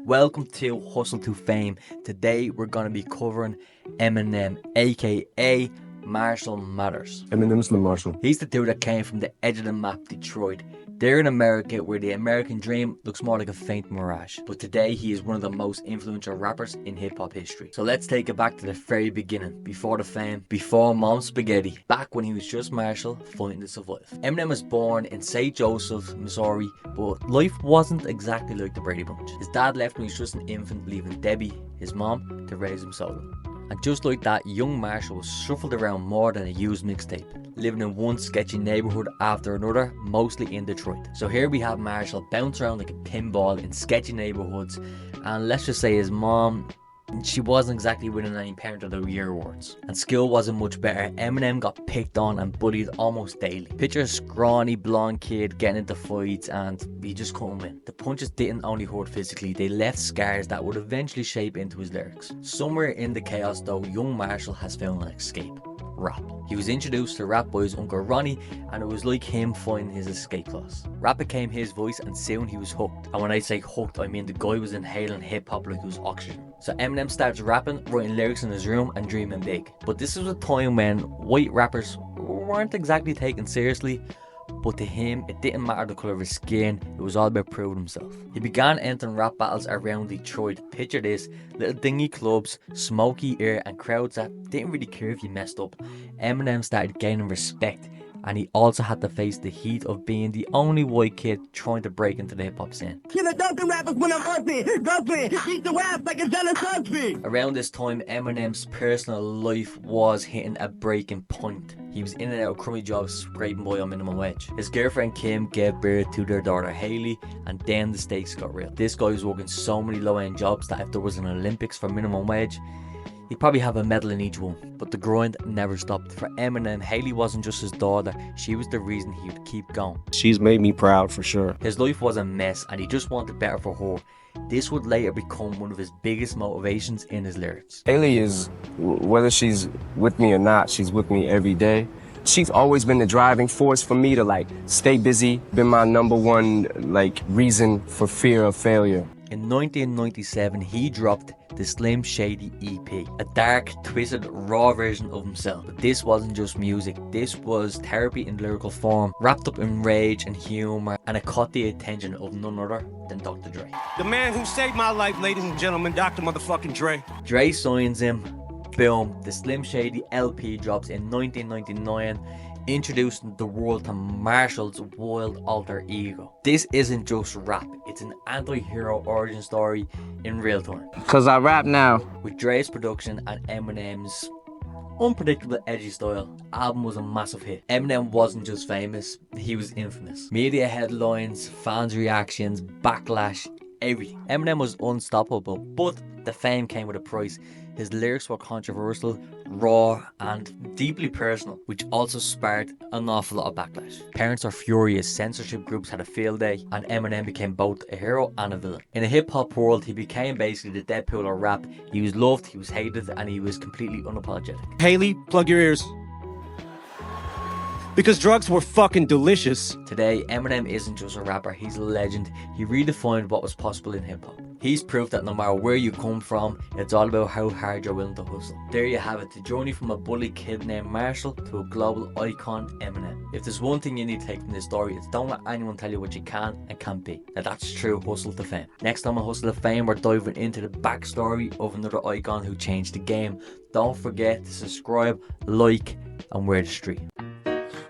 Welcome to Hustle to Fame. Today we're going to be covering Eminem, aka Marshall Mathers. Eminem's the Marshall. He's the dude that came from the edge of the map, Detroit. There in America, where the American dream looks more like a faint mirage. But today he is one of the most influential rappers in hip-hop history. So let's take it back to the very beginning, before the fame, before Mom Spaghetti, back when he was just Marshall fighting to survive. Eminem was born in St. Joseph, Missouri, but life wasn't exactly like the Brady Bunch. His dad left when he was just an infant, leaving Debbie, his mom, to raise him solo. And just like that, young Marshall was shuffled around more than a used mixtape, living in one sketchy neighborhood after another, mostly in Detroit. So here we have Marshall bounce around like a pinball in sketchy neighborhoods, and let's just say his mom, she wasn't exactly winning any Parent of the Year awards. And school wasn't much better. Eminem got picked on and bullied almost daily. Picture a scrawny blonde kid getting into fights and he just couldn't win. The punches didn't only hurt physically, they left scars that would eventually shape into his lyrics. Somewhere in the chaos though, young Marshall has found an escape. Rap. He was introduced to rap by his uncle Ronnie, and it was like him finding his escape clause. Rap became his voice and soon he was hooked. And when I say hooked, I mean the guy was inhaling hip hop like it was oxygen. So Eminem starts rapping, writing lyrics in his room and dreaming big. But this was a time when white rappers weren't exactly taken seriously. But to him, it didn't matter the colour of his skin, it was all about proving himself. He began entering rap battles around Detroit. Picture this, little dingy clubs, smoky air and crowds that didn't really care if you messed up. Eminem started gaining respect, and he also had to face the heat of being the only white kid trying to break into the hip hop scene. Kill the Duncan rappers when I'm hunting, dumping, eat the raps like a jealous husband. Around this time, Eminem's personal life was hitting a breaking point. He was in and out of crummy jobs, scraping by on minimum wage. His girlfriend Kim gave birth to their daughter Haley, and then the stakes got real. This guy was working so many low-end jobs that if there was an Olympics for minimum wage, he'd probably have a medal in each one. But the grind never stopped. For Eminem, Haley wasn't just his daughter, she was the reason he would keep going. She's made me proud for sure. His life was a mess and he just wanted better for her. This would later become one of his biggest motivations in his lyrics. Haley is, whether she's with me or not, she's with me every day. She's always been the driving force for me to stay busy, been my number one reason for fear of failure. In 1997, he dropped the Slim Shady EP, a dark, twisted, raw version of himself. But this wasn't just music, this was therapy in lyrical form, wrapped up in rage and humour, and it caught the attention of none other than Dr. Dre. The man who saved my life, ladies and gentlemen, Dr. Motherfucking Dre. Dre signs him, boom, the Slim Shady LP drops in 1999, introducing the world to Marshall's wild alter ego. This isn't just rap, it's an anti-hero origin story in real time. Cause I rap now. With Dre's production and Eminem's unpredictable edgy style, the album was a massive hit. Eminem wasn't just famous, he was infamous. Media headlines, fans' reactions, backlash, everything. Eminem was unstoppable, but the fame came with a price. His lyrics were controversial, raw, and deeply personal, which also sparked an awful lot of backlash. Parents are furious, censorship groups had a field day, and Eminem became both a hero and a villain. In a hip-hop world, he became basically the Deadpool of rap. He was loved, he was hated, and he was completely unapologetic. Haley, plug your ears. Because drugs were fucking delicious. Today, Eminem isn't just a rapper, he's a legend. He redefined what was possible in hip-hop. He's proof that no matter where you come from, it's all about how hard you're willing to hustle. There you have it, the journey from a bully kid named Marshall to a global icon, Eminem. If there's one thing you need to take from this story, it's don't let anyone tell you what you can and can't be. Now that's true hustle to fame. Next time on Hustle to Fame, we're diving into the backstory of another icon who changed the game. Don't forget to subscribe, like, and wear the street.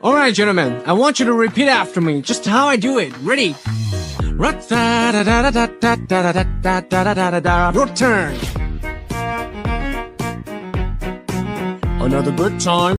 Alright, gentlemen, I want you to repeat after me, just how I do it. Ready? Return. Another good time.